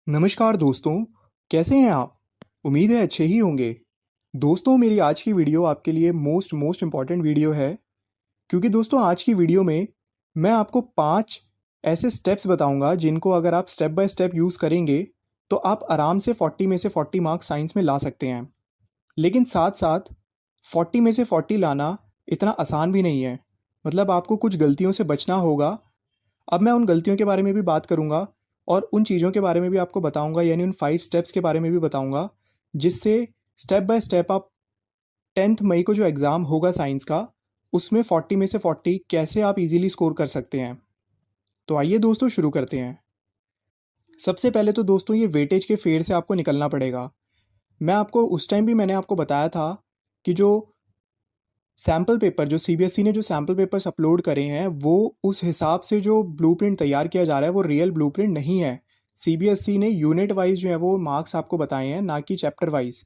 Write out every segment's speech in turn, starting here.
नमस्कार दोस्तों, कैसे हैं आप? उम्मीद है अच्छे ही होंगे। दोस्तों, मेरी आज की वीडियो आपके लिए मोस्ट मोस्ट इम्पॉर्टेंट वीडियो है, क्योंकि दोस्तों आज की वीडियो में मैं आपको 5 ऐसे स्टेप्स बताऊंगा जिनको अगर आप स्टेप बाय स्टेप यूज़ करेंगे तो आप आराम से 40 में से 40 मार्क्स साइंस में ला सकते हैं। लेकिन साथ-साथ 40 में से 40 लाना इतना आसान भी नहीं है। मतलब आपको कुछ गलतियों से बचना होगा। अब मैं उन गलतियों के बारे में भी बात करूँगा और उन चीज़ों के बारे में भी आपको बताऊँगा, यानी उन 5 स्टेप्स के बारे में भी बताऊँगा, जिससे स्टेप बाय स्टेप आप 10th मई को जो एग्ज़ाम होगा साइंस का, उसमें 40 में से 40 कैसे आप ईज़िली स्कोर कर सकते हैं। तो आइए दोस्तों शुरू करते हैं। सबसे पहले तो दोस्तों ये वेटेज के फेर से आपको निकलना पड़ेगा। मैं आपको उस टाइम भी मैंने आपको बताया था कि जो सैम्पल पेपर जो सीबीएसई ने जो सैम्पल पेपर्स अपलोड करे हैं, वो उस हिसाब से जो ब्लूप्रिंट तैयार किया जा रहा है वो रियल ब्लूप्रिंट नहीं है। सीबीएसई ने यूनिट वाइज जो है वो मार्क्स आपको बताए हैं, ना कि चैप्टर वाइज।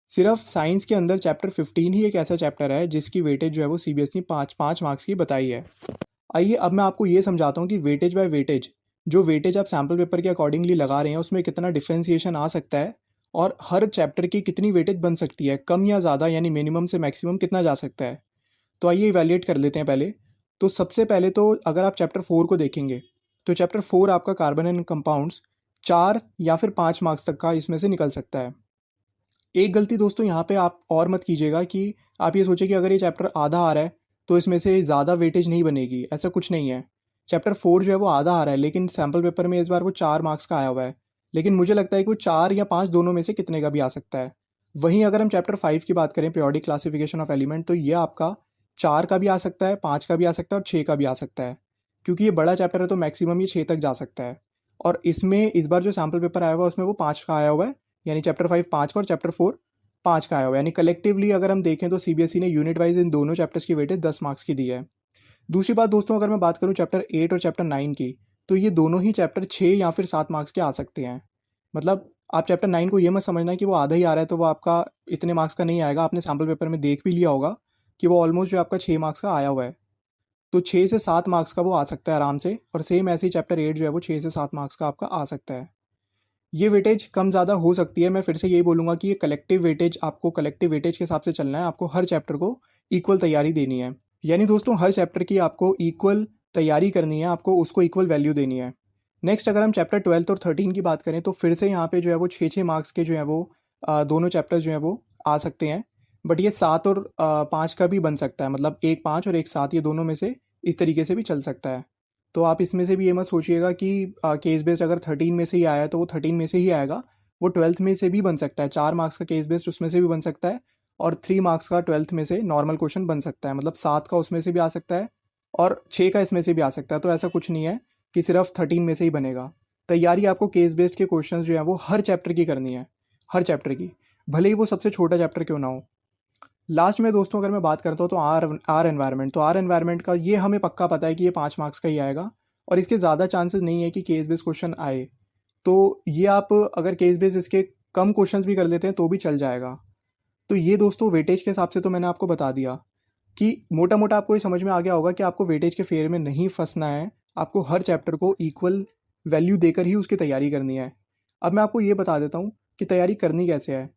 सिर्फ साइंस के अंदर चैप्टर 15 ही एक ऐसा चैप्टर है जिसकी वेटेज जो है वो सीबीएसई 5 मार्क्स की बताई है। आइए अब मैं आपको ये समझाता हूँ कि वेटेज बाय वेटेज, जो वेटेज आप सैम्पल पेपर के अकॉर्डिंगली लगा रहे हैं, उसमें कितना डिफ्रेंसिएशन आ सकता है और हर चैप्टर की कितनी वेटेज बन सकती है, कम या ज़्यादा, यानी मिनिमम से मैक्सिमम कितना जा सकता है। तो आइए इवैल्यूएट कर लेते हैं पहले। तो सबसे पहले तो अगर आप चैप्टर 4 को देखेंगे, तो चैप्टर 4 आपका कार्बन एंड कंपाउंड्स 4 या फिर 5 मार्क्स तक का इसमें से निकल सकता है। एक गलती दोस्तों यहाँ पे आप और मत कीजिएगा कि आप ये सोचें कि अगर ये चैप्टर आधा आ रहा है तो इसमें से ज़्यादा वेटेज नहीं बनेगी, ऐसा कुछ नहीं है। चैप्टर 4 जो है वो आधा आ रहा है, लेकिन सैम्पल पेपर में इस बार वो 4 मार्क्स का आया हुआ है। लेकिन मुझे लगता है कि वो 4 या 5 दोनों में से कितने का भी आ सकता है। वहीं अगर हम चैप्टर 5 की बात करें, पीरियोडिक क्लासिफिकेशन ऑफ एलिमेंट, तो ये आपका 4 का भी आ सकता है, 5 का भी आ सकता है और 6 का भी आ सकता है। क्योंकि ये बड़ा चैप्टर है तो मैक्सिमम ये 6 तक जा सकता है। और इसमें इस बार जो सैम्पल पेपर आया हुआ है उसमें वो 5 का आया हुआ है, यानी चैप्टर 5 5 का और चैप्टर 4 5 का आया हुआ है। यानी कलेक्टिवली अगर हम देखें तो सीबीएसई ने यूनिट वाइज इन दोनों चैप्टर्स की वेटेज 10 मार्क्स की दी है। दूसरी बात दोस्तों, अगर मैं बात करूं चैप्टर 8 और चैप्टर 9 की, तो ये दोनों ही चैप्टर 6 या फिर 7 मार्क्स के आ सकते हैं। मतलब आप चैप्टर 9 को ये मत समझना कि वो आधा ही आ रहा है तो वो आपका इतने मार्क्स का नहीं आएगा। आपने सैम्पल पेपर में देख भी लिया होगा कि वो ऑलमोस्ट जो आपका 6 मार्क्स का आया हुआ है। तो 6 से 7 मार्क्स का वो आ सकता है आराम से, और सेम ऐसे ही चैप्टर 8 जो है वो 6 से 7 मार्क्स का आपका आ सकता है। ये वेटेज कम ज़्यादा हो सकती है। मैं फिर से यही बोलूँगा कि ये कलेक्टिव वेटेज, आपको कलेक्टिव वेटेज के हिसाब से चलना है। आपको हर चैप्टर को इक्वल तैयारी देनी है। यानी दोस्तों हर चैप्टर की आपको इक्वल तैयारी करनी है, आपको उसको इक्वल वैल्यू देनी है। नेक्स्ट अगर हम चैप्टर 12 और 13 की बात करें, तो फिर से यहाँ पे जो है वो 6-6 मार्क्स के जो है वो दोनों चैप्टर्स जो हैं वो आ सकते हैं। बट ये 7 और 5 का भी बन सकता है, मतलब एक 5 और एक 7, ये दोनों में से इस तरीके से भी चल सकता है। तो आप इसमें से भी ये मत सोचिएगा कि केस बेस्ड अगर 13 में से ही आया है तो वो 13 में से ही आएगा। वो 12th में से भी बन सकता है। 4 मार्क्स का केस बेस्ड उसमें से भी बन सकता है, और 3 मार्क्स का 12th में से नॉर्मल क्वेश्चन बन सकता है। मतलब 7 का उसमें से भी आ सकता है और 6 का इसमें से भी आ सकता है। तो ऐसा कुछ नहीं है कि सिर्फ 13 में से ही बनेगा। तैयारी आपको केस बेस्ड के क्वेश्चंस जो हैं वो हर चैप्टर की करनी है, हर चैप्टर की, भले ही वो सबसे छोटा चैप्टर क्यों ना हो। लास्ट में दोस्तों अगर मैं बात करता हूँ तो आर आर एनवायरनमेंट, तो आर एनवायरनमेंट का ये हमें पक्का पता है कि ये 5 मार्क्स का ही आएगा, और इसके ज़्यादा चांसेस नहीं है कि केस बेस्ड क्वेश्चन आए। तो ये आप अगर केस बेस्ड इसके कम क्वेश्चंस भी कर लेते हैं तो भी चल जाएगा। तो ये दोस्तों वेटेज के हिसाब से तो मैंने आपको बता दिया कि मोटा मोटा आपको ये समझ में आ गया होगा कि आपको वेटेज के फेयर में नहीं फंसना है। आपको हर चैप्टर को इक्वल वैल्यू देकर ही उसकी तैयारी करनी है। अब मैं आपको ये बता देता हूँ कि तैयारी करनी कैसे है।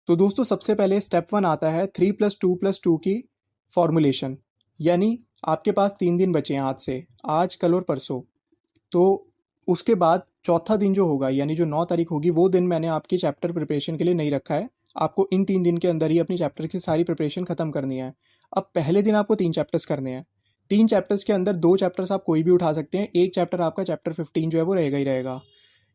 तो दोस्तों सबसे पहले स्टेप 1 आता है 3+2+2 की फॉर्मूलेशन। यानी आपके पास 3 दिन बचे हैं आज से, आज कल और परसों। तो उसके बाद चौथा दिन जो होगा, यानी जो 9 तारीख होगी, वो दिन मैंने आपकी चैप्टर प्रिपरेशन के लिए नहीं रखा है। आपको इन 3 दिन के अंदर ही अपनी चैप्टर की सारी प्रिपरेशन खत्म करनी है। अब पहले दिन आपको 3 चैप्टर्स करने हैं। 3 चैप्टर्स के अंदर 2 चैप्टर्स आप कोई भी उठा सकते हैं। एक चैप्टर आपका चैप्टर 15 जो है वो रहेगा ही रहेगा।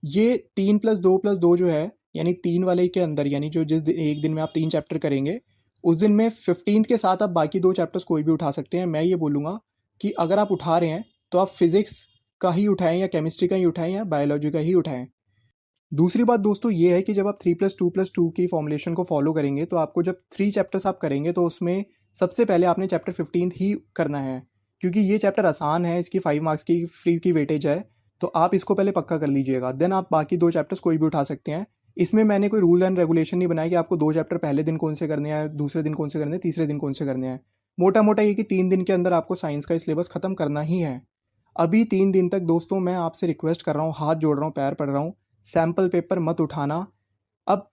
ये 3+2+2 जो है, यानी 3 वाले के अंदर, यानी जो जिस दिन एक दिन में आप 3 चैप्टर करेंगे, उस दिन में 15 के साथ आप बाकी 2 चैप्टर्स कोई भी उठा सकते हैं। मैं ये बोलूँगा कि अगर आप उठा रहे हैं तो आप फिजिक्स का ही उठाएं, या केमिस्ट्री का ही उठाएं, या बायोलॉजी का ही उठाएं। दूसरी बात दोस्तों ये है कि जब आप 3+2+2 की फॉर्मुलेशन को फॉलो करेंगे, तो आपको जब 3 चैप्टर्स आप करेंगे तो उसमें सबसे पहले आपने चैप्टर 15 ही करना है, क्योंकि ये चैप्टर आसान है, इसकी 5 मार्क्स की फ्री की वेटेज है। तो आप इसको पहले पक्का कर लीजिएगा, देन आप बाकी 2 चैप्टर्स कोई भी उठा सकते हैं। इसमें मैंने कोई रूल एंड रेगुलेशन नहीं बनाया कि आपको 2 चैप्टर पहले दिन कौन से करने हैं, दूसरे दिन कौन से करने हैं, तीसरे दिन कौन से करने हैं। मोटा मोटा ये कि 3 दिन के अंदर आपको साइंस का सिलेबस खत्म करना ही है। अभी 3 दिन तक दोस्तों मैं आपसे रिक्वेस्ट कर रहा हूँ, हाथ जोड़ रहा हूँ, पैर पड़ रहा हूँ, सैम्पल पेपर मत उठाना। अब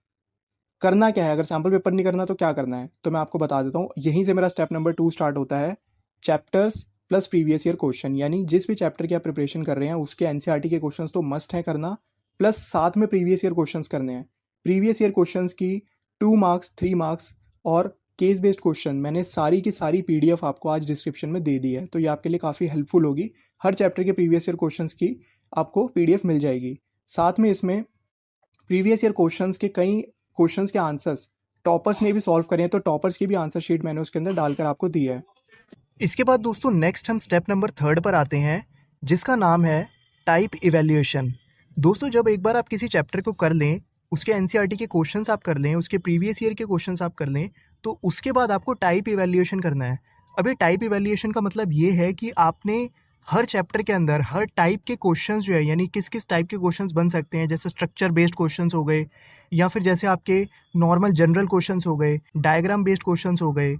करना क्या है, अगर सैम्पल पेपर नहीं करना तो क्या करना है, तो मैं आपको बता देता हूँ। यहीं से मेरा स्टेप नंबर 2 स्टार्ट होता है, chapters plus previous year question. यानी जिस भी चैप्टर की आप प्रिपरेशन कर रहे हैं उसके एनसीईआरटी के क्वेश्चंस तो मस्ट है करना, प्लस साथ में प्रीवियस ईयर क्वेश्चंस करने हैं। प्रीवियस ईयर क्वेश्चंस की 2 मार्क्स, 3 मार्क्स और केस बेस्ड क्वेश्चन मैंने सारी की सारी पीडीएफ आपको आज डिस्क्रिप्शन में दे दी है, तो ये आपके लिए काफ़ी हेल्पफुल होगी। हर चैप्टर के प्रीवियस ईयर क्वेश्चंस की आपको पीडीएफ मिल जाएगी। साथ में इसमें प्रीवियस ईयर क्वेश्चंस के कई क्वेश्चंस के आंसर्स टॉपर्स ने भी सॉल्व करे हैं, तो टॉपर्स की भी आंसर शीट मैंने उसके अंदर डालकर आपको दी है। इसके बाद दोस्तों नेक्स्ट हम स्टेप नंबर 3 पर आते हैं, जिसका नाम है टाइप इवैल्यूएशन। दोस्तों जब एक बार आप किसी चैप्टर को कर लें, उसके एनसीईआरटी के क्वेश्चंस आप कर लें, उसके प्रीवियस ईयर के क्वेश्चंस आप कर लें, तो उसके बाद आपको टाइप इवैल्यूएशन करना है। अब ये टाइप इवैल्यूएशन का मतलब ये है कि आपने हर चैप्टर के अंदर हर टाइप के क्वेश्चंस जो है, यानी किस किस टाइप के क्वेश्चंस बन सकते हैं, जैसे स्ट्रक्चर बेस्ड क्वेश्चंस हो गए, या फिर जैसे आपके नॉर्मल जनरल क्वेश्चंस हो गए, डायग्राम बेस्ड क्वेश्चंस हो गए।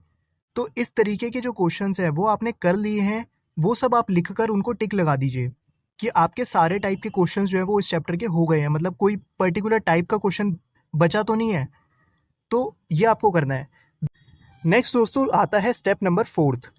तो इस तरीके के जो क्वेश्चंस हैं वो आपने कर लिए हैं, वो सब आप लिख कर उनको टिक लगा दीजिए कि आपके सारे टाइप के क्वेश्चंस जो है वो इस चैप्टर के हो गए हैं, मतलब कोई पर्टिकुलर टाइप का क्वेश्चन बचा तो नहीं है। तो ये आपको करना है। नेक्स्ट दोस्तों आता है स्टेप नंबर 4,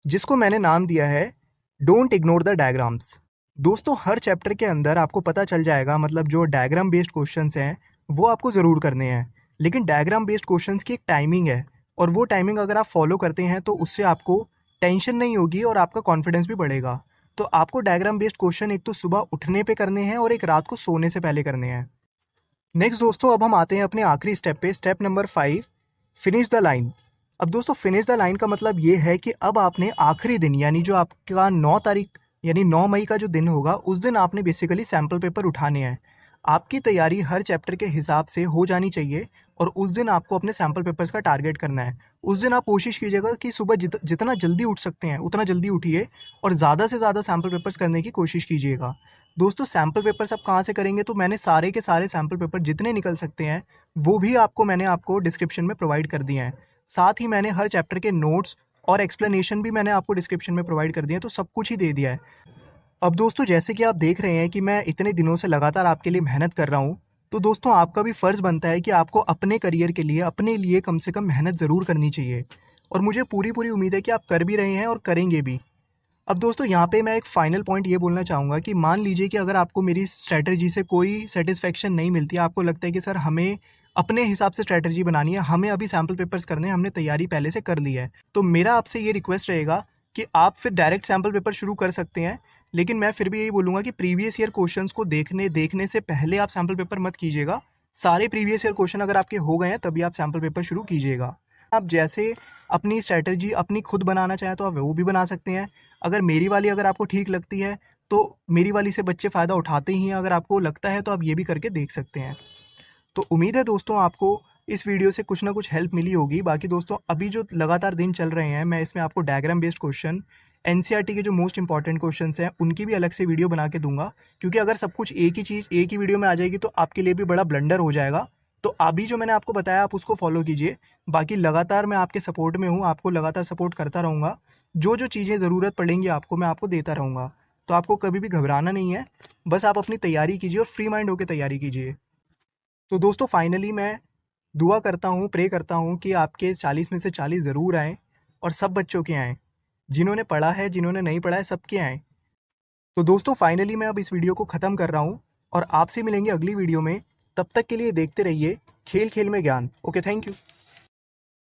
जिसको मैंने नाम दिया है डोंट इग्नोर द डायग्राम्स। दोस्तों हर चैप्टर के अंदर आपको पता चल जाएगा, मतलब जो डायग्राम बेस्ड क्वेश्चंस हैं वो आपको ज़रूर करने हैं, लेकिन डायग्राम बेस्ड क्वेश्चंस की एक टाइमिंग है, और वो टाइमिंग अगर आप फॉलो करते हैं तो उससे आपको टेंशन नहीं होगी और आपका कॉन्फिडेंस भी बढ़ेगा। तो आपको डायग्राम बेस्ड क्वेश्चन एक तो सुबह उठने पे करने हैं और एक रात को सोने से पहले करने हैं। नेक्स्ट दोस्तों अब हम आते हैं अपने आखिरी स्टेप पे, step number 5, finish the line. अब दोस्तों फिनिश द लाइन का मतलब ये है कि अब आपने आखिरी दिन, यानी जो आपका 9 तारीख यानी 9 मई का जो दिन होगा, उस दिन आपने बेसिकली सैम्पल पेपर उठाने हैं। आपकी तैयारी हर चैप्टर के हिसाब से हो जानी चाहिए, और उस दिन आपको अपने सैम्पल पेपर्स का टारगेट करना है। उस दिन आप कोशिश कीजिएगा कि सुबह जितना जल्दी उठ सकते हैं उतना जल्दी उठिए, और ज़्यादा से ज़्यादा सैम्पल पेपर्स करने की कोशिश कीजिएगा। दोस्तों सैम्पल पेपर्स आप कहाँ से करेंगे, तो मैंने सारे के सारे सैम्पल पेपर जितने निकल सकते हैं वो भी मैंने आपको डिस्क्रिप्शन में प्रोवाइड कर दिए हैं। साथ ही मैंने हर चैप्टर के नोट्स और एक्सप्लेनेशन भी मैंने आपको डिस्क्रिप्शन में प्रोवाइड कर दिए हैं, तो सब कुछ ही दे दिया है। अब दोस्तों जैसे कि आप देख रहे हैं कि मैं इतने दिनों से लगातार आपके लिए मेहनत कर रहा हूँ, तो दोस्तों आपका भी फ़र्ज़ बनता है कि आपको अपने करियर के लिए, अपने लिए कम से कम मेहनत ज़रूर करनी चाहिए, और मुझे पूरी पूरी उम्मीद है कि आप कर भी रहे हैं और करेंगे भी। अब दोस्तों यहाँ पे मैं एक फ़ाइनल पॉइंट ये बोलना चाहूँगा कि मान लीजिए कि अगर आपको मेरी स्ट्रैटेजी से कोई सेटिस्फेक्शन नहीं मिलती, आपको लगता है कि सर हमें अपने हिसाब से स्ट्रैटेजी बनानी है, हमें अभी सैम्पल पेपर्स करने हैं, हमने तैयारी पहले से कर ली है, तो मेरा आपसे ये रिक्वेस्ट रहेगा कि आप फिर डायरेक्ट सैम्पल पेपर शुरू कर सकते हैं। लेकिन मैं फिर भी यही बोलूँगा कि प्रीवियस ईयर क्वेश्चंस को देखने से पहले आप सैम्पल पेपर मत कीजिएगा। सारे प्रीवियस ईयर क्वेश्चन अगर आपके हो गए हैं तभी आप सैम्पल पेपर शुरू कीजिएगा। आप जैसे अपनी स्ट्रैटेजी अपनी खुद बनाना चाहें तो आप वो भी बना सकते हैं। अगर मेरी वाली अगर आपको ठीक लगती है तो मेरी वाली से बच्चे फ़ायदा उठाते ही हैं, अगर आपको लगता है तो आप ये भी करके देख सकते हैं। तो उम्मीद है दोस्तों आपको इस वीडियो से कुछ ना कुछ हेल्प मिली होगी। बाकी दोस्तों अभी जो लगातार दिन चल रहे हैं, मैं इसमें आपको डायग्राम बेस्ड क्वेश्चन, एनसीईआरटी के जो मोस्ट इंपॉर्टेंट क्वेश्चंस हैं उनकी भी अलग से वीडियो बना के दूंगा, क्योंकि अगर सब कुछ एक ही चीज़ एक ही वीडियो में आ जाएगी तो आपके लिए भी बड़ा ब्लंडर हो जाएगा। तो अभी जो मैंने आपको बताया आप उसको फॉलो कीजिए। बाकी लगातार मैं आपके सपोर्ट में हूँ, आपको लगातार सपोर्ट करता रहूँगा। जो जो चीज़ें ज़रूरत पड़ेंगी आपको, मैं आपको देता रहूँगा। तो आपको कभी भी घबराना नहीं है, बस आप अपनी तैयारी कीजिए और फ्री माइंड होकर तैयारी कीजिए। तो दोस्तों फाइनली मैं दुआ करता हूँ, प्रे करता हूँ कि आपके 40 में से 40 ज़रूर आएँ, और सब बच्चों के आएँ, जिन्होंने पढ़ा है जिन्होंने नहीं पढ़ा है सबके आएँ। तो दोस्तों फाइनली मैं अब इस वीडियो को ख़त्म कर रहा हूँ, और आपसे मिलेंगे अगली वीडियो में। तब तक के लिए देखते रहिए खेल खेल में ज्ञान। Okay, thank you.